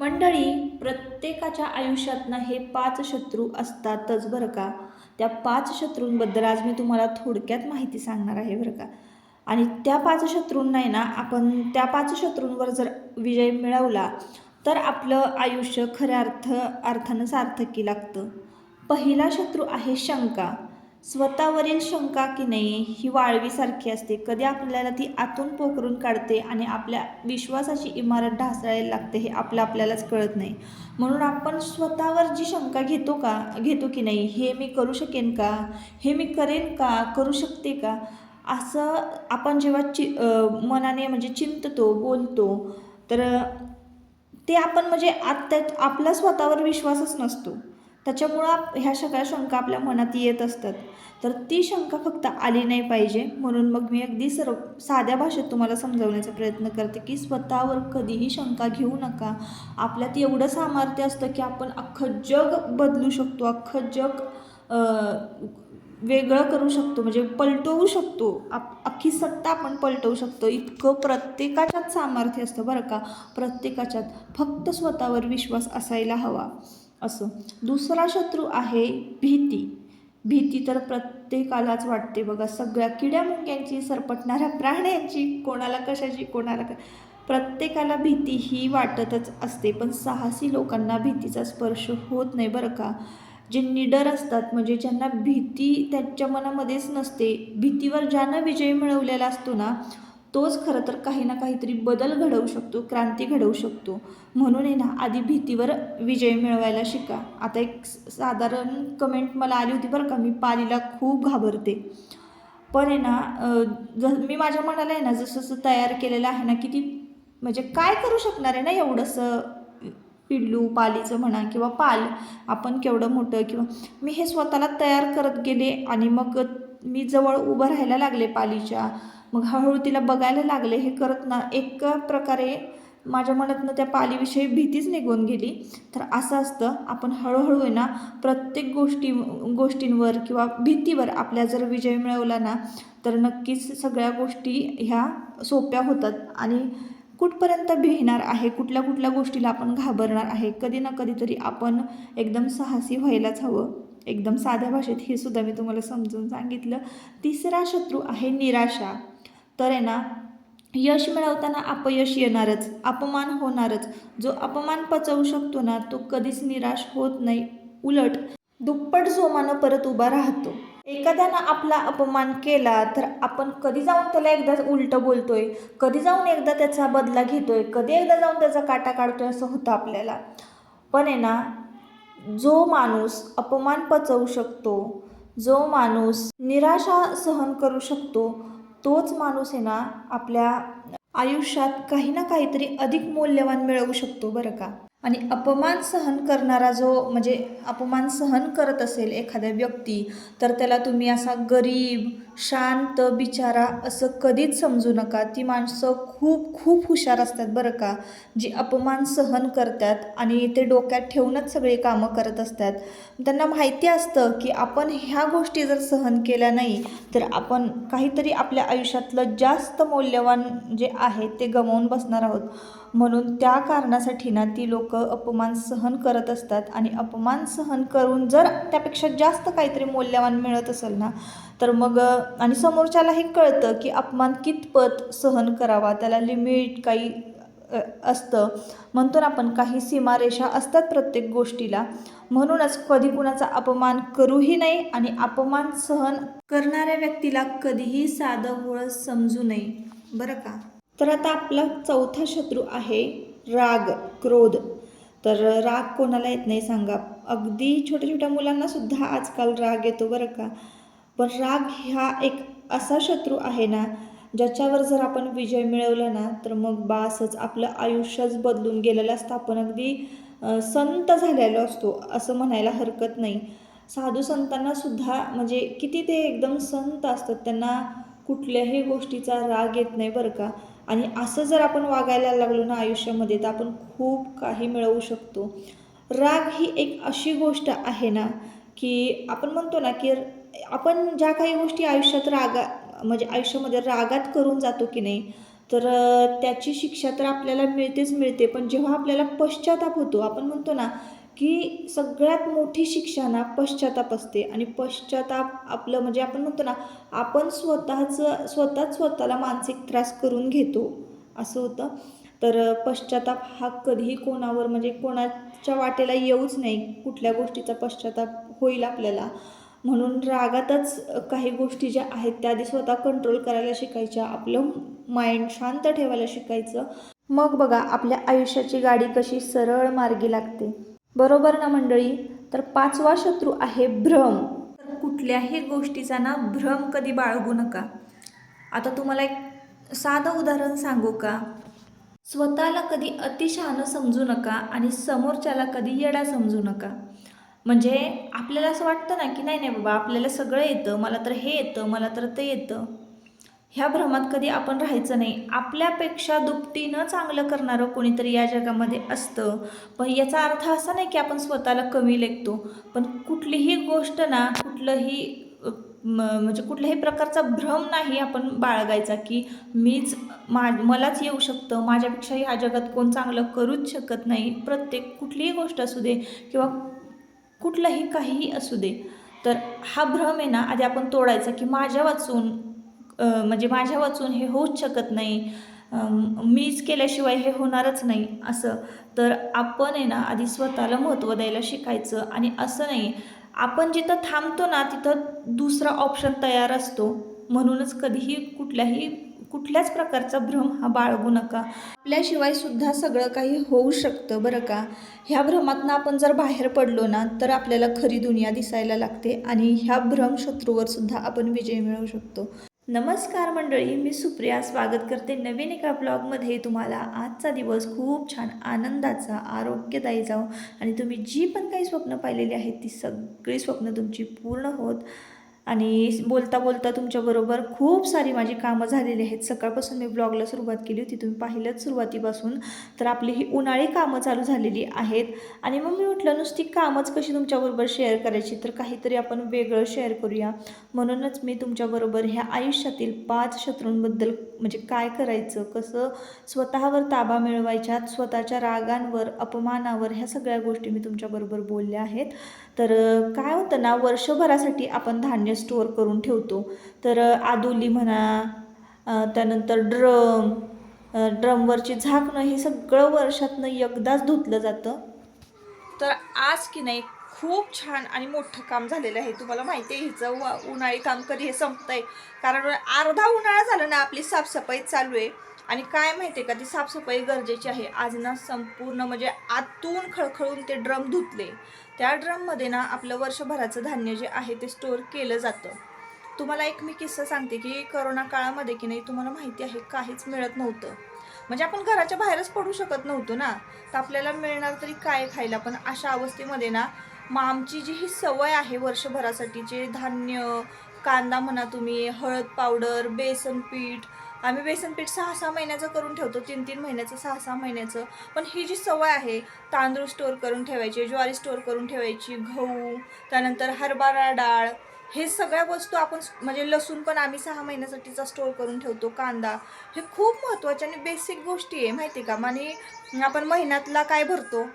मंडळी, प्रत्येकाच्या आयुष्यात ना हे 5 शत्रू असतातच बरं का. त्या 5 शत्रूंबद्दल आज मी तुम्हाला थोडक्यात माहिती सांगणार आहे बरं का. आणि त्या 5 शत्रूंना आहे ना, आपण त्या 5 शत्रूंवर जर विजय मिळवला तर आपलं आयुष्य खऱ्या अर्थानं सार्थकी लागतं. पहिला शत्रू आहे शंका. स्वतःवरील शंका की नाही ही वाळवीसारखी असते. कधी आपल्याला ती आतून पोखरून काढते आणि आपल्या विश्वासाची इमारत ढासळायला लागते, हे आपल्यालाच कळत नाही. म्हणून आपण स्वतःवर जी शंका घेतो की नाही, हे मी करू शकेन का, हे मी करेन का, करू शकते का, असं आपण जेव्हा मनाने म्हणजे चिंततो, बोलतो, तर ते आपण म्हणजे आपला स्वतःवर विश्वासच नसतो. त्याच्यामुळं ह्या सगळ्या शंका आपल्या मनात येत असतात. तर ती शंका फक्त आली नाही पाहिजे, म्हणून मग मी अगदी साध्या भाषेत तुम्हाला समजवण्याचा प्रयत्न करते की स्वतःवर कधीही शंका घेऊ नका. आपल्यात एवढं सामर्थ्य असतं की आपण अख्खं जग बदलू शकतो, अख्खं जग वेगळं करू शकतो, म्हणजे पलटवू शकतो. अख्खी सत्ता आपण पलटवू शकतो. इतकं प्रत्येकाच्यात सामर्थ्य असतं बरं का, प्रत्येकाच्यात. फक्त स्वतःवर विश्वास असायला हवा. असं. दुसरा शत्रू आहे भीती. भीती तर प्रत्येकालाच वाटते बघा, सगळ्या किड्यामुंग्यांची, सरपटणाऱ्या प्राण्यांची, कोणाला कशाची, प्रत्येकाला भीती ही वाटतच असते. पण साहसी लोकांना भीतीचा स्पर्श होत नाही बरं का. जे निडर असतात, म्हणजे ज्यांना भीती त्यांच्या मनामध्येच नसते, भीतीवर ज्यानं विजय मिळवलेला असतो ना, तोच खरं तर काही ना काहीतरी बदल घडवू शकतो, क्रांती घडवू शकतो. म्हणून आहे ना, आधी भीतीवर विजय मिळवायला शिका. आता एक साधारण कमेंट मला आली होती बरं का, मी पालीला खूप घाबरते. पण आहे ना, मी माझ्या मनाला आहे ना जसं जसं तयार केलेलं आहे ना, की ती म्हणजे काय करू शकणार आहे ना एवढंसं पिल्लू, पालीचं म्हणा किंवा पाल, आपण केवढं मोठं, किंवा मी हे स्वतःला तयार करत गेले. आणि मग मी जवळ उभं राहायला लागले पालीच्या, मग हळूहळू तिला बघायला लागले. हे करत ना एक प्रकारे माझ्या मनातनं त्या पालीविषयी भीतीच निघून गेली. तर असं असतं, आपण हळूहळू आहे ना प्रत्येक गोष्टींवर किंवा भीतीवर आपल्या जर विजय मिळवला ना, तर नक्कीच सगळ्या गोष्टी ह्या सोप्या होतात. आणि कुठपर्यंत भिणार आहे, कुठल्या कुठल्या गोष्टीला आपण घाबरणार आहे, कधी ना कधीतरी आपण एकदम साहसी व्हायलाच हवं. एकदम साध्या भाषेत हे सुद्धा मी तुम्हाला समजून सांगितलं. तिसरा शत्रू आहे निराशा. तर आहे ना, यश मिळवताना अपयश येणारच, अपमान होणारच. जो अपमान पचवू शकतो ना, तो कधीच निराश होत नाही, उलट दुप्पट जोमानं परत उभा राहतो. एखाद्यानं आपला अपमान केला तर आपण कधी जाऊन त्याला एकदा उलटं बोलतोय, कधी जाऊन एकदा त्याचा बदला घेतोय, कधी एकदा जाऊन त्याचा काटा काढतोय, असं होतं आपल्याला. पण आहे ना, जो माणूस अपमान पचवू शकतो, जो माणूस निराशा सहन करू शकतो, तोच माणूस आहे ना आपल्या आयुष्यात काही ना काहीतरी अधिक मौल्यवान मिळवू शकतो बरं का. आणि अपमान सहन करणारा जो, म्हणजे अपमान सहन करत असेल एखाद्या व्यक्ती, तर त्याला तुम्ही असा गरीब, शांत बिचारा असं कधीच समजू नका. ती माणसं खूप खूप हुशार असतात बरं का, जी अपमान सहन करतात आणि ते डोक्यात ठेवूनच सगळे कामं करत असतात. त्यांना माहिती असतं की आपण ह्या गोष्टी जर सहन केल्या नाही, तर आपण काहीतरी आपल्या आयुष्यातलं जास्त मौल्यवान जे आहे ते गमावून बसणार आहोत. म्हणून त्या कारणासाठी ना ती लोक अपमान सहन करत असतात. आणि अपमान सहन करून जर त्यापेक्षा जास्त काहीतरी मौल्यवान मिळत असेल ना, तर मग आणि समोरच्यालाही कळतं की अपमान कितपत सहन करावा, त्याला लिमिट काही असतं. म्हणतो ना आपण, काही सीमारेषा असतात प्रत्येक गोष्टीला. म्हणूनच कधी कुणाचा अपमान करूही नाही, आणि अपमान सहन करणाऱ्या व्यक्तीला कधीही साधं भोळं समजू नये बरं का. तर आता आपला चौथा शत्रू आहे राग, क्रोध. तर राग कोणाला येत नाही सांगा, अगदी छोट्या छोट्या मुलांना सुद्धा आजकाल राग येतो बरं का. पण राग हा एक असा शत्रू आहे ना, ज्याच्यावर जर आपण विजय मिळवला ना, तर मग बासच, आपलं आयुष्यच बदलून गेलेलं असतं. आपण अगदी संत झालेलो असतो असं म्हणायला हरकत नाही. साधू संतांना सुद्धा म्हणजे किती ते एकदम संत असतात, त्यांना कुठल्याही गोष्टीचा राग येत नाही बरं का. आणि असं जर आपण वागायला लागलो ना आयुष्यामध्ये, तर आपण खूप काही मिळवू शकतो. राग ही एक अशी गोष्ट आहे ना, की आपण म्हणतो ना की आपण ज्या काही गोष्टी आयुष्यात म्हणजे आयुष्यामध्ये रागात करून जातो की नाही, तर त्याची शिक्षा तर आपल्याला मिळतेच मिळते. पण जेव्हा आपल्याला पश्चाताप होतो, आपण म्हणतो ना की सगळ्यात मोठी शिक्षा ना पश्चाताप असते. आणि पश्चाताप आपलं म्हणजे आपण म्हणतो ना, आपण स्वतःच स्वतःला मानसिक त्रास करून घेतो, असं होतं. तर पश्चाताप हा कधीही कोणावर म्हणजे कोणाच्या वाटेला येऊच नाही. कुठल्या गोष्टीचा पश्चाताप होईल आपल्याला, म्हणून रागातच काही गोष्टी ज्या आहेत त्या आधी स्वतः कंट्रोल करायला शिकायच्या. आपलं माइंड शांत ठेवायला शिकायचं. मग बघा आपल्या आयुष्याची गाडी कशी सरळ मार्गी लागते. बरोबर ना मंडळी? तर 5वा शत्रू आहे भ्रम. तर कुठल्याही गोष्टीचा ना भ्रम कधी बाळगू नका. आता तुम्हाला एक साधं उदाहरण सांगू का? स्वतःला कधी अतिशहाणं समजू नका आणि समोरच्याला कधी येडा समजू नका. म्हणजे आपल्याला असं वाटतं ना की नाही नाही बाबा, आपल्याला सगळं येतं, मला तर हे येतं, मला तर ते येतं. ह्या भ्रमात कधी आपण राहायचं नाही. आपल्यापेक्षा दुपटीनं चांगलं करणारं कोणीतरी या जगामध्ये असतं. पण याचा अर्थ असा नाही की आपण स्वतःला कमी लेखतो. पण कुठलीही गोष्ट ना, म्हणजे कुठल्याही प्रकारचा भ्रम नाही आपण बाळगायचा की मलाच येऊ शकतं, माझ्यापेक्षा ह्या जगात कोण चांगलं करूच शकत नाही. कुठलीही गोष्ट असू दे किंवा कुठलंही काहीही असू दे, तर हा भ्रम आहे ना आधी आपण तोडायचा की माझ्या वाचून हे होऊच शकत नाही, मीच केल्याशिवाय हे होणारच नाही असं. तर आपण आहे ना आधी स्वतःला महत्त्व द्यायला शिकायचं. आणि असं नाही, आपण जिथं थांबतो ना तिथं दुसरा ऑप्शन तयार असतो. म्हणूनच कधीही कुठल्याच प्रकारचा भ्रम हा बाळगू नका. आपल्याशिवाय सुद्धा सगळं काही होऊ शकतं बरं का. ह्या भ्रमातनं आपण जर बाहेर पडलो ना तर आपल्याला खरी दुनिया दिसायला लागते आणि ह्या भ्रमशत्रूवर सुद्धा आपण विजय मिळवू शकतो. नमस्कार मंडळी, मी सुप्रिया स्वागत करते नवीन एका ब्लॉगमध्ये. तुम्हाला आजचा दिवस खूप छान आनंदाचा, आरोग्यदायी जाओ आणि तुम्ही जी पण काही स्वप्न पाहिलेली आहेत ती सगळी स्वप्न तुमची पूर्ण होत. आणि बोलता बोलता तुमच्याबरोबर खूप सारी माझी कामं झालेली आहेत. सकाळपासून मी ब्लॉगला सुरुवात केली होती, तुम्ही पाहिलंच सुरुवातीपासून. तर आपली ही उन्हाळी कामं चालू झालेली आहेत. आणि मग मी म्हटलं नुसती कामच कशी तुमच्याबरोबर शेअर करायची, तर काहीतरी आपण वेगळं शेअर करूया. म्हणूनच मी तुमच्याबरोबर ह्या आयुष्यातील 5 शत्रूंबद्दल म्हणजे काय करायचं, कसं स्वतःवर ताबा मिळवायच्या, स्वतःच्या रागांवर, अपमानावर, ह्या सगळ्या गोष्टी मी तुमच्याबरोबर बोलल्या आहेत. तर काय होतं ना, वर्षभरासाठी आपण धान्य स्टोअर करून ठेवतो. तर आदुली म्हणा, त्यानंतर ड्रमवरची झाकणं, हे सगळं वर्षातनं एकदाच धुतलं जातं. तर आज की नाही खूप छान आणि मोठं काम झालेलं आहे. तुम्हाला माहिती आहे हिचं उन्हाळी काम कधी हे संपतंय, कारण अर्धा उन्हाळा झाला ना आपली साफसफाई चालू आहे. आणि काय माहिती आहे का, ती साफसफाई गरजेची आहे. आज ना संपूर्ण म्हणजे आतून खळखळून ते ड्रम धुतले. त्या ड्रममध्ये ना आपलं वर्षभराचं धान्य जे आहे ते स्टोअर केलं जातं. तुम्हाला एक मी किस्सा सांगते की कोरोना काळामध्ये की नाही, तुम्हाला माहिती आहे काहीच मिळत नव्हतं. म्हणजे आपण घराच्या बाहेरच पडू शकत नव्हतो ना, तर आपल्याला मिळणार तरी काय खायला. पण अशा अवस्थेमध्ये ना मग आमची जी ही सवय आहे वर्षभरासाठीचे धान्य, कांदा म्हणा तुम्ही, हळद पावडर, बेसन पीठ, आम्ही बेसन पीठ 6-6 महिन्याचं करून ठेवतो, 3-3 महिन्याचं, 6-6 महिन्याचं. पण ही जी सवय आहे, तांदूळ स्टोअर करून ठेवायचे, ज्वारी स्टोअर करून ठेवायची, गहू, त्यानंतर हरभरा डाळ, हे सगळ्या वस्तू आपण म्हणजे लसूण पण आम्ही 6 महिन्यासाठीचा स्टोअर करून ठेवतो, कांदा, हे खूप महत्त्वाच्या आणि बेसिक गोष्टी आहे माहिती का. आणि आपण महिन्यातला काय भरतो,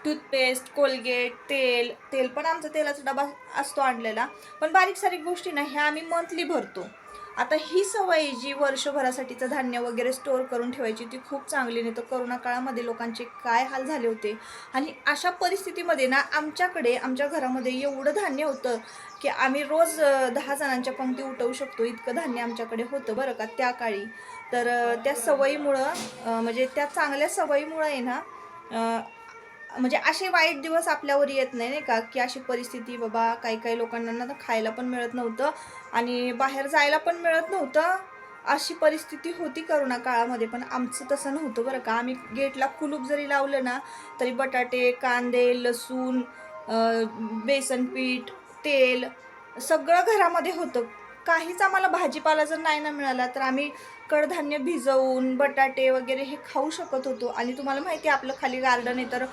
टूथपेस्ट, कोलगेट, तेल पण आमचा तेलाचा डबा असतो आणलेला. पण बारीक सारीक गोष्टी ना ह्या आम्ही मंथली भरतो. आता ही सवय जी वर्षभरासाठीचं धान्य वगैरे स्टोअर करून ठेवायची, ती खूप चांगली. नाही तर कोरोना काळामध्ये लोकांचे काय हाल झाले होते. आणि अशा परिस्थितीमध्ये ना आमच्या घरामध्ये एवढं धान्य होतं की आम्ही रोज 10 जणांच्या पंक्ती उठवू शकतो, इतकं धान्य आमच्याकडे होतं बरं का त्या काळी. तर त्या सवयीमुळं म्हणजे त्या चांगल्या सवयीमुळं आहे ना, म्हणजे असे वाईट दिवस आपल्यावर येत नाही का, की अशी परिस्थिती बाबा काही लोकांना ना खायला पण मिळत नव्हतं आणि बाहेर जायला पण मिळत नव्हतं. अशी परिस्थिती होती करोना काळामध्ये. पण आमचं तसं नव्हतं बरं का. आम्ही गेटला कुलूप जरी लावलं ना तरी बटाटे, कांदे, लसूण, बेसन पीठ, तेल सगळं घरामध्ये होतं. काहीच आम्हाला भाजीपाला जर नाही ना मिळाला तर आम्ही कडधान्य भिजवून बटाटे वगैरे हे खाऊ शकत होतो. आणि तुम्हाला माहिती आहे आपलं खाली गार्डन आहे, तर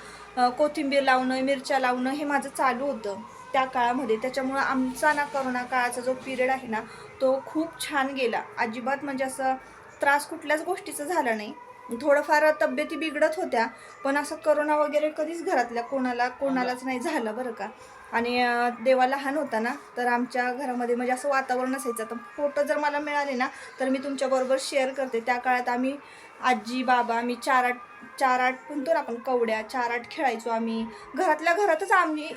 कोथिंबीर लावणं, मिरच्या लावणं हे माझं चालू होतं त्या काळामध्ये. त्याच्यामुळं आमचा ना करोना काळाचा जो पिरियड आहे ना तो खूप छान गेला. अजिबात म्हणजे असं त्रास कुठल्याच गोष्टीचा झाला नाही. थोडंफार तब्येती बिघडत होत्या, पण असं करोना वगैरे कधीच घरातल्या कोणालाच नाही झालं बरं का. आणि देवा लहान होता ना, तर आमच्या घरामध्ये म्हणजे असं वातावरण असायचं. तर फोटो जर मला मिळाले ना, तर मी तुमच्याबरोबर शेअर करते. त्या काळात आम्ही आजी बाबा आम्ही 4-8 म्हणतो ना आपण कवड्या 4-8 खेळायचो आम्ही. घरातल्या घरातच आम्ही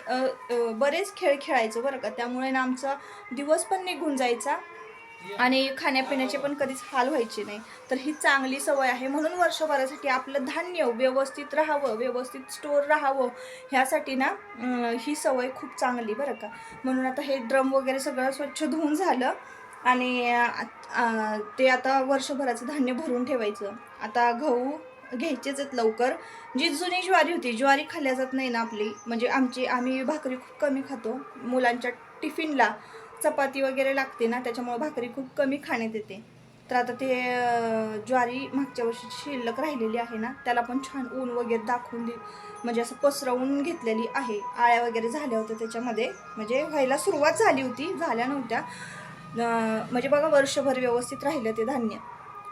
बरेच खेळ खेळायचो बरं का. त्यामुळे ना आमचा दिवस पण निघून जायचा आणि खाण्यापिण्याचे पण कधीच हाल व्हायचे नाही. तर ही चांगली सवय आहे. म्हणून वर्षभरासाठी आपलं धान्य व्यवस्थित राहावं, व्यवस्थित स्टोअर राहावं, ह्यासाठी ना ही सवय खूप चांगली बरं का. म्हणून आता हे ड्रम वगैरे सगळं स्वच्छ धुवून झालं आणि ते आता वर्षभराचं धान्य भरून ठेवायचं. आता गहू घ्यायचेच आहेत लवकर. जी जुनी ज्वारी होती, ज्वारी खाल्ल्या जात नाही ना आपली, म्हणजे आम्ही भाकरी खूप कमी खातो. मुलांच्या टिफिनला चपाती वगैरे लागते ना, त्याच्यामुळे भाकरी खूप कमी खाण्यात येते. तर आता ते ज्वारी मागच्या वर्षी शिल्लक राहिलेली आहे ना, त्याला पण छान ऊन वगैरे दाखवून म्हणजे असं पसरवून घेतलेली आहे. आळ्या वगैरे झाल्या होत्या त्याच्यामध्ये, म्हणजे व्हायला सुरुवात झाली होती, झाल्या नव्हत्या. म्हणजे बघा वर्षभर व्यवस्थित राहिलं ते धान्य.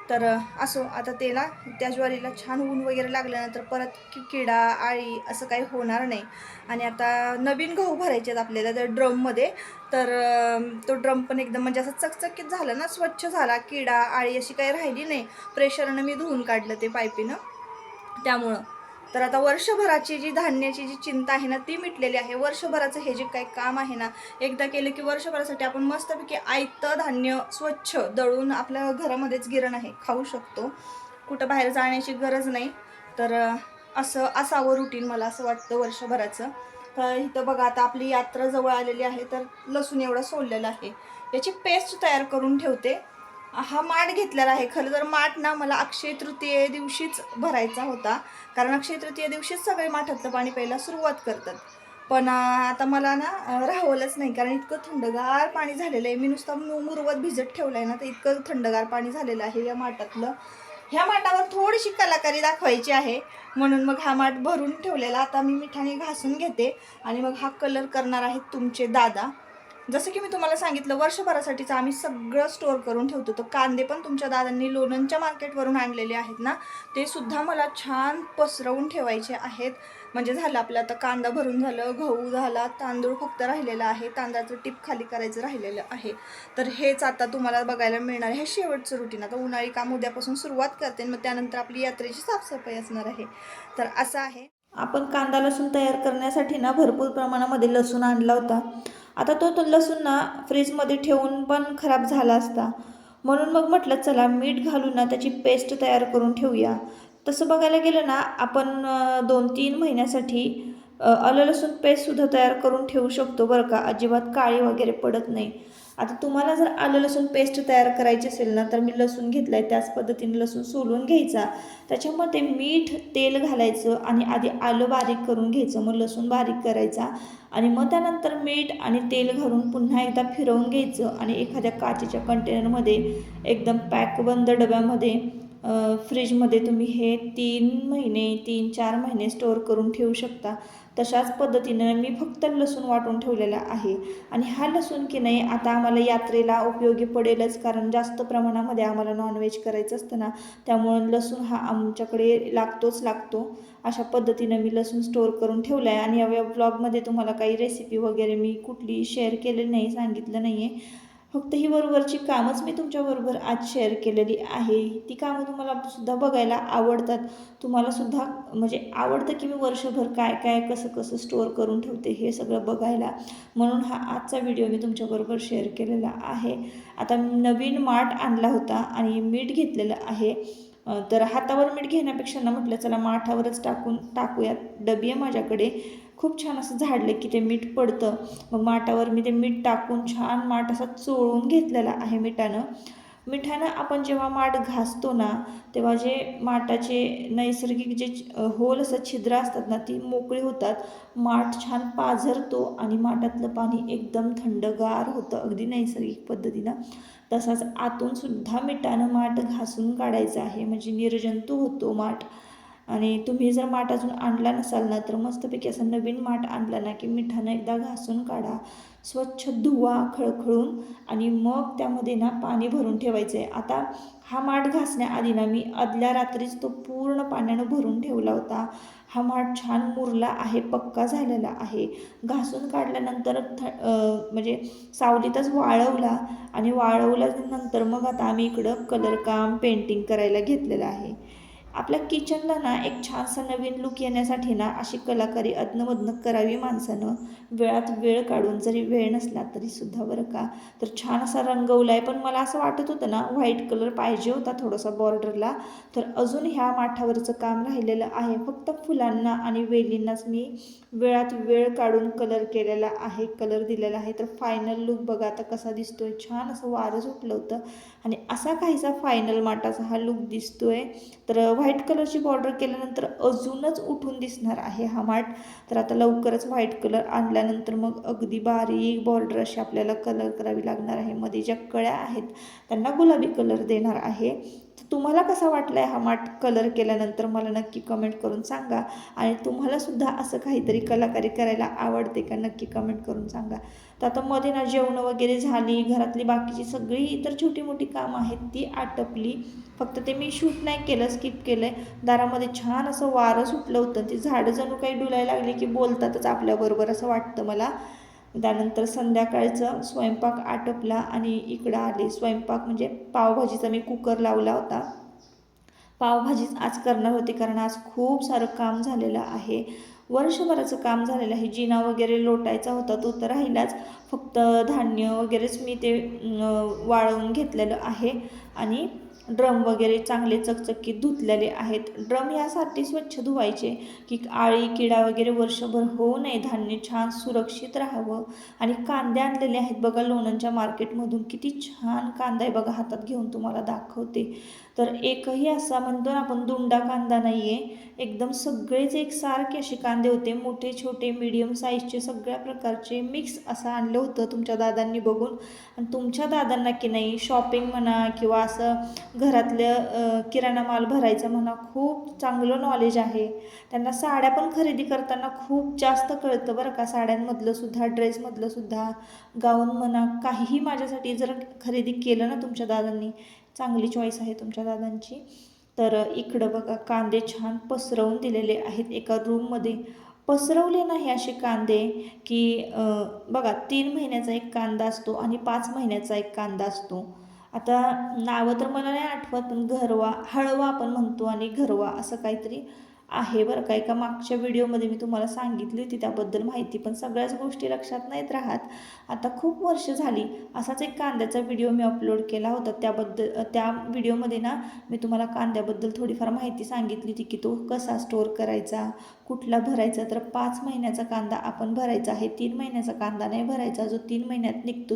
तर असो, आता त्या ज्वारीला छान ऊन वगैरे लागल्यानंतर परत किडा आळी असं काही होणार नाही. आणि आता नवीन गहू भरायचे आहेत आपल्याला त्या ड्रममध्ये. तर तो ड्रम पण एकदम म्हणजे असं चकचकीत झाला ना, स्वच्छ झाला, किडा आळी अशी काही राहिली नाही. प्रेशरनं मी धुवून काढलं ते पायपीनं, त्यामुळं. तर आता वर्षभराची जी धान्याची जी चिंता आहे ना, ती मिटलेली आहे. वर्षभराचं हे जे काही काम आहे ना, एकदा केलं की वर्षभरासाठी आपण मस्तपैकी आयतं धान्य स्वच्छ दळून आपल्या घरामध्येच गिरण आहे, खाऊ शकतो. कुठं बाहेर जाण्याची गरज नाही. तर असं असावं रुटीन, मला असं वाटतं वर्षभराचं. तर इथं बघा आता आपली यात्रा जवळ आलेली आहे, तर लसूण एवढा सोललेला आहे. याची पेस्ट तयार करून ठेवते. हा माठ घेतलेला आहे. खरं तर माठ ना मला अक्षय तृतीये दिवशीच भरायचा होता, कारण अक्षय तृतीये दिवशीच सगळे माठातलं पाणी प्यायला सुरुवात करतात. पण आता मला ना राहवलंच नाही, कारण इतकं थंडगार पाणी झालेलं आहे. मी नुसतं मुरवत भिजत ठेवलं आहे ना, तर इतकं थंडगार पाणी झालेलं आहे या माठातलं. ह्या माठावर थोडीशी कलाकारी दाखवायची आहे, म्हणून मग हा माठ भरून ठेवलेला आता मी मिठाने घासून घेते. आणि मग हा कलर करणार आहेत तुमचे दादा. जसं की मी तुम्हाला सांगितलं, वर्षभरासाठीचं आम्ही सगळं स्टोअर करून ठेवतो. तर कांदे पण तुमच्या दादांनी लोणंदच्या मार्केटवरून आणलेले आहेत ना, ते सुद्धा मला छान पसरवून ठेवायचे आहेत. म्हणजे झालं आपलं आता कांदा भरून झालं, गहू झाला, तांदूळ फक्त राहिलेला आहे, तांदळाचं टीप खाली करायचं राहिलेलं आहे. तर हेच आता तुम्हाला बघायला मिळणार आहे. हे शेवटचं रुटीन. आता उन्हाळी काम उद्यापासून सुरुवात करते, मग त्यानंतर आपली यात्रेची साफसफाई असणार आहे. तर असं आहे. आपण कांदा लसूण तयार करण्यासाठी ना भरपूर प्रमाणामध्ये लसूण आणला होता. आता तो लसूण ना फ्रीजमध्ये ठेवून पण खराब झाला असता, म्हणून मग म्हटलं चला मीठ घालून ना त्याची पेस्ट तयार करून ठेवूया. तसं बघायला गेलं ना आपण 2-3 महिन्यासाठी आलं लसूण पेस्टसुद्धा तयार करून ठेवू शकतो बरं का. अजिबात काळी वगैरे पडत नाही. आता तुम्हाला जर आलं लसूण पेस्ट तयार करायची असेल ना, तर मी लसूण घेतला आहे त्याच पद्धतीने लसूण सोलून घ्यायचा, त्याच्यामध्ये मीठ तेल घालायचं आणि आधी आलं बारीक करून घ्यायचं, मग लसूण बारीक करायचा आणि मग त्यानंतर मीठ आणि तेल घालून पुन्हा एकदा फिरवून घ्यायचं आणि एखाद्या काचेच्या कंटेनरमध्ये एकदम पॅकबंद डब्यामध्ये फ्रीजमध्ये तुम्ही हे 3-4 महिने स्टोअर करून ठेवू शकता. तशाच पद्धतीनं मी फक्त लसूण वाटून ठेवलेला आहे. आणि हा लसूण की नाही आता आम्हाला यात्रेला उपयोगी पडेलच, कारण जास्त प्रमाणामध्ये आम्हाला नॉनव्हेज करायचं असतं ना, त्यामुळं लसूण हा आमच्याकडे लागतो. अशा पद्धतीनं मी लसूण स्टोअर करून ठेवला आहे. आणि या ब्लॉगमध्ये तुम्हाला काही रेसिपी वगैरे मी कुठली शेअर केलेली नाही, सांगितलं नाही आहे. फक्त ही बरोबरची कामच मी तुमच्याबरोबर आज शेअर केलेली आहे. ती कामं तुम्हाला सुद्धा बघायला आवडतात. तुम्हाला सुद्धा म्हणजे आवडतं की मी वर्षभर काय कसं स्टोअर करून ठेवते हे सगळं बघायला, म्हणून हा आजचा व्हिडिओ मी तुमच्याबरोबर शेअर केलेला आहे. आता नवीन माठ आणला होता आणि मीठ घेतलेलं आहे. तर हातावर मीठ घेण्यापेक्षा ना म्हटलं चला माठावरच टाकूयात. डबी आहे माझ्याकडे, खूप छान असं झाडलं की ते मीठ पडतं. मग माठावर मी ते मीठ टाकून छान माठ असा चोळून घेतलेला आहे मिठानं आपण जेव्हा माठ घासतो ना, तेव्हा जे माठाचे नैसर्गिक जे होल असं छिद्र असतात ना, ती मोकळी होतात. माठ छान पाझरतो आणि माठातलं पाणी एकदम थंडगार होतं अगदी नैसर्गिक पद्धतीनं. तसाच आतून सुद्धा मिठानं माठ घासून काढायचं आहे, म्हणजे निर्जंतू होतो माठ. आणि तुम्ही जर माठ अजून आणला नसाल ना तर मस्तपैकी असं नवीन माठ आणला ना की मिठानं एकदा घासून काढा, स्वच्छ धुवा खळखळून आणि मग त्यामध्ये ना पाणी भरून ठेवायचं आहे. आता हा माठ घासण्याआधी ना मी आदल्या रात्रीच तो पूर्ण पाण्यानं भरून ठेवला होता. हा माठ छान मुरला आहे, पक्का झालेला आहे. घासून काढल्यानंतर म्हणजे सावलीतच वाळवला आणि वाळवल्यानंतर मग आता आम्ही इकडं कलर काम पेंटिंग करायला घेतलेलं आहे. आपल्या किचनला ना एक छानसा नवीन लुक येण्यासाठी ना अशी कलाकारी अधनंमधनं करावी माणसानं, वेळात वेळ काढून. जरी वेळ नसला तरीसुद्धा बरं का. तर छान असा रंगवला आहे, पण मला असं वाटत होतं ना व्हाईट कलर पाहिजे होता थोडासा बॉर्डरला. तर अजून ह्या माठावरचं काम राहिलेलं आहे. फक्त फुलांना आणि वेलींनाच मी वेळात वेळ काढून कलर केलेला आहे, कलर दिलेला आहे. तर फायनल लुक बघा आता कसा दिसतोय. छान असं वारं सुटलं होतं आणि असा काहीसा फायनल माठाचा हा लुक दिसतोय. तर व्हाईट कलरची बॉर्डर केल्यानंतर अजूनच उठून दिसणार आहे हा माठ. तर आता लवकरच व्हाईट कलर आणल्यानंतर मग अगदी बारीक बॉर्डर अशी आपल्याला कलर करावी लागणार आहे. मध्ये ज्या कळ्या आहेत त्यांना गुलाबी कलर देणार आहे. तर तुम्हाला कसा वाटला आहे हा माठ कलर केल्यानंतर मला नक्की कमेंट करून सांगा. आणि तुम्हालासुद्धा असं काहीतरी कलाकारी करायला आवडते का नक्की कमेंट करून सांगा. तर आता मध्ये ना जेवणं वगैरे झाली, घरातली बाकीची सगळी इतर छोटी मोठी कामं आहेत ती आटपली. फक्त ते मी शूट नाही केलं, स्किप केलं आहे. दारामध्ये छान असं वारं सुटलं होतं. ती झाडं जणू काही डुलायला लागली की बोलतातच आपल्याबरोबर असं वाटतं मला. त्यानंतर संध्याकाळचा स्वयंपाक आटपला आणि इकडं आले. स्वयंपाक म्हणजे पावभाजीचा मी कुकर लावला होता. पावभाजीच आज करणार होते कारण आज खूप सारं काम झालेलं आहे. वर्षभराचं काम झालेलं आहे. जिना वगैरे लोटायचा होता तो तर राहिलाच. फक्त धान्य वगैरेच मी ते वाळवून घेतलेलं आहे आणि ड्रम वगैरे चांगले चकचकीत धुतलेले आहेत. ड्रम यासाठी स्वच्छ धुवायचे की आळी किडा वगैरे वर्षभर होऊ नये, धान्य छान सुरक्षित राहावं. आणि कांदे आणलेले आहेत बघा लोणंदच्या मार्केटमधून. किती छान कांदा आहे बघा, हातात घेऊन तुम्हाला दाखवते. तर एकही असा म्हणतो ना आपण दुंडा कांदा नाही आहे. एकदम सगळेच एकसारखे असे कांदे होते, मोठे छोटे मीडियम साईजचे सगळ्या प्रकारचे मिक्स असं आणलं होतं तुमच्या दादांनी बघून. आणि तुमच्या दादांना की नाही शॉपिंग म्हणा किंवा असं घरातलं किराणा माल भरायचा म्हणा खूप चांगलं नॉलेज आहे. त्यांना साड्या पण खरेदी करताना खूप जास्त कळतं बरं का. साड्यांमधलंसुद्धा, ड्रेसमधलंसुद्धा, गाऊन म्हणा काहीही माझ्यासाठी जर खरेदी केलं ना तुमच्या दादांनी, चांगली चॉईस आहे तुमच्या दादांची. तर इकडं बघा कांदे छान पसरवून दिलेले आहेत एका रूममध्ये. पसरवले नाही असे कांदे की बघा 3 महिन्याचा एक कांदा असतो आणि 5 महिन्याचा एक कांदा असतो. आता नावं तर मला नाही आठवत, पण घरवा, हळवा आपण म्हणतो आणि घरवा असं काहीतरी आहे बरं का. एका मागच्या व्हिडिओमध्ये मी तुम्हाला सांगितली होती त्याबद्दल माहिती, पण सगळ्याच गोष्टी लक्षात नाहीत राहत. आता खूप वर्ष झाली. असाच एक कांद्याचा व्हिडिओ मी अपलोड केला होता. त्या व्हिडिओमध्ये ना मी तुम्हाला कांद्याबद्दल थोडीफार माहिती सांगितली होती की तो कसा स्टोअर करायचा, कुठला भरायचा. तर 5 महिन्याचा कांदा आपण भरायचा आहे, 3 महिन्याचा कांदा नाही भरायचा. जो 3 महिन्यात निघतो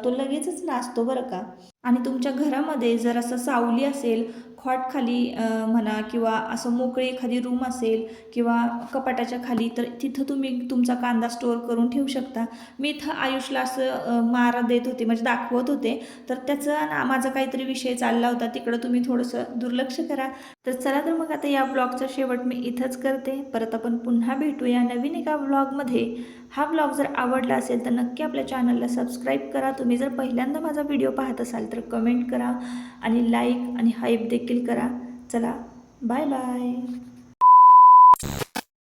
तो लगेचच नासतो बरं का. आणि तुमच्या घरामध्ये जर असं सावली असेल, खॉट खाली म्हणा किंवा असं मोकळी एखादी रूम असेल किंवा कपाटाच्या खाली, तर तिथं तुम्ही तुमचा कांदा स्टोअर करून ठेवू शकता. मी इथं आयुषला असं मारा देत होते म्हणजे दाखवत होते, तर त्याचा ना माझा काहीतरी विषय चालला होता, तिकडं तुम्ही थोडंसं दुर्लक्ष करा. तर चला तर मग आता या ब्लॉगचा शेवट मी इथंच करते. परत आपण पुन्हा भेटूया नवीन एका ब्लॉगमध्ये. हा ब्लॉग जर आवडला असेल तर नक्की आपल्या चॅनलला सबस्क्राईब करा. तुम्ही जर पहिल्यांदा माझा व्हिडिओ पाहत असाल तर कमेंट करा आणि लाईक आणि हाईप देखील करा. चला बाय बाय.